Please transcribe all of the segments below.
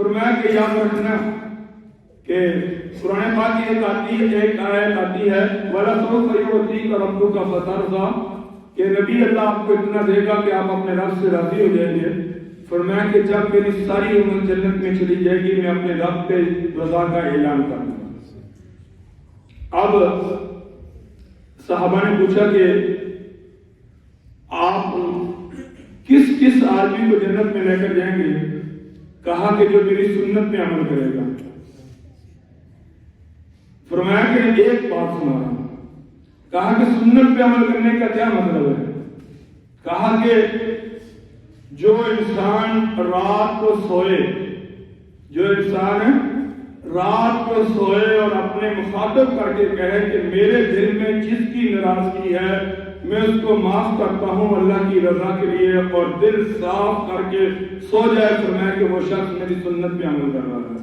فرمایا کہ یاد رکھنا کہ قرآن پاک کی ایک آیت آتی ہے وَلَسَوْفَ يُعْطِيكَ رَبُّكَ فَتَرْضَىٰ کہ نبی اللہ آپ کو اتنا دے گا کہ آپ اپنے رب سے راضی ہو جائیں گے. فرمایا کہ جب میری ساری عمر جنت میں چلی جائے گی میں اپنے رب پہ رضا کا اعلان کروں گا. اب صحابہ نے پوچھا کہ آپ کس کس آدمی کو جنت میں لے کر جائیں گے؟ کہا کہ جو میری سنت میں عمل کرے گا. فرمایا کہ ایک بات سنا رہا ہوں. کہا کہ سنت پہ عمل کرنے کا کیا مطلب ہے؟ کہا کہ جو انسان رات کو سوئے رات کو سوئے اور اپنے مخاطب کر کے کہے کہ میرے دل میں جس کی ناراضگی ہے میں اس کو معاف کرتا ہوں اللہ کی رضا کے لیے، اور دل صاف کر کے سو جائے، فرمایا کہ وہ شخص میری سنت پہ عمل کر رہا ہے.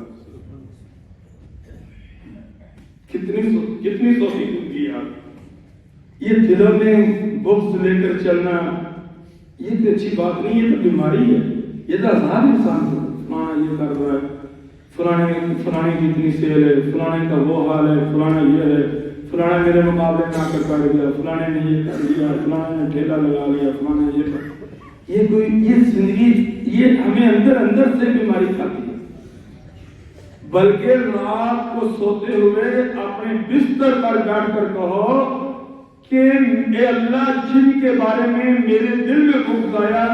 کتنی سوچی کی یار. یہ دلوں میں بغض لے کر چلنا یہ تو اچھی بات نہیں، یہ تو بیماری ہے. یہ تو آزاد انسان کو فلانا یہ کر رہا ہے، فلانے کی اتنی سیل ہے، فلانے کا وہ حال ہے، فلانا یہ ہے، فلانا میرے مقابلے میں آ کر کر گیا، فلانے نے یہ کر لیا، فلانے نے ٹھیلا لگا لیا، فلانے یہ زندگی یہ ہمیں اندر سے بیماری کھاتی ہے. بلکہ رات کو سوتے ہوئے اپنے بستر پر بیٹھ کر کہو کہ اے اللہ جن کے بارے میں میرے دل میں بغض آیا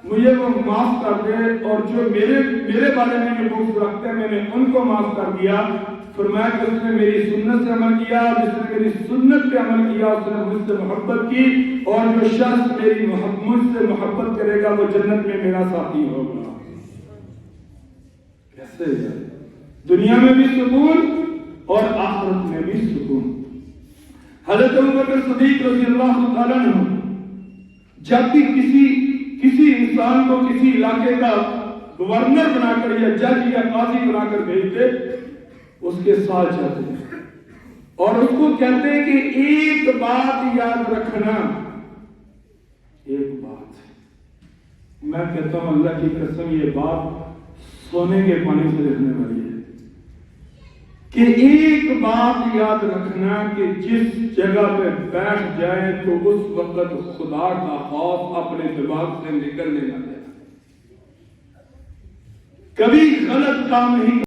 مجھے وہ معاف کر دے، اور جو میرے بارے میں بغض رکھتے ہیں میں نے ان کو معاف کر دیا. فرمایا کہ اس نے میری سنت سے عمل کیا، جس نے میری سنت پہ عمل کیا اس نے مجھ سے محبت کی، اور جو شخص مجھ سے محبت کرے گا وہ جنت میں میرا ساتھی ہوگا. کیسے دنیا میں بھی سکون اور آخرت میں بھی سکون. حضرت ابوبکر صدیق رضی اللہ تعالیٰ عنہ جب بھی کسی انسان کو کسی علاقے کا گورنر بنا کر یا جج یا قاضی بنا کر بھیجتے اس کے ساتھ جاتے ہیں اور اس کو کہتے ہیں کہ ایک بات یاد رکھنا. ایک بات میں کہتا ہوں اللہ کی قسم یہ بات سونے کے پانی سے رہنے والی ہے کہ ایک بات یاد رکھنا کہ جس جگہ پہ بیٹھ جائے تو اس وقت خدا کا خوف اپنے دماغ سے نکلنے نہ دینا. کبھی غلط کام نہیں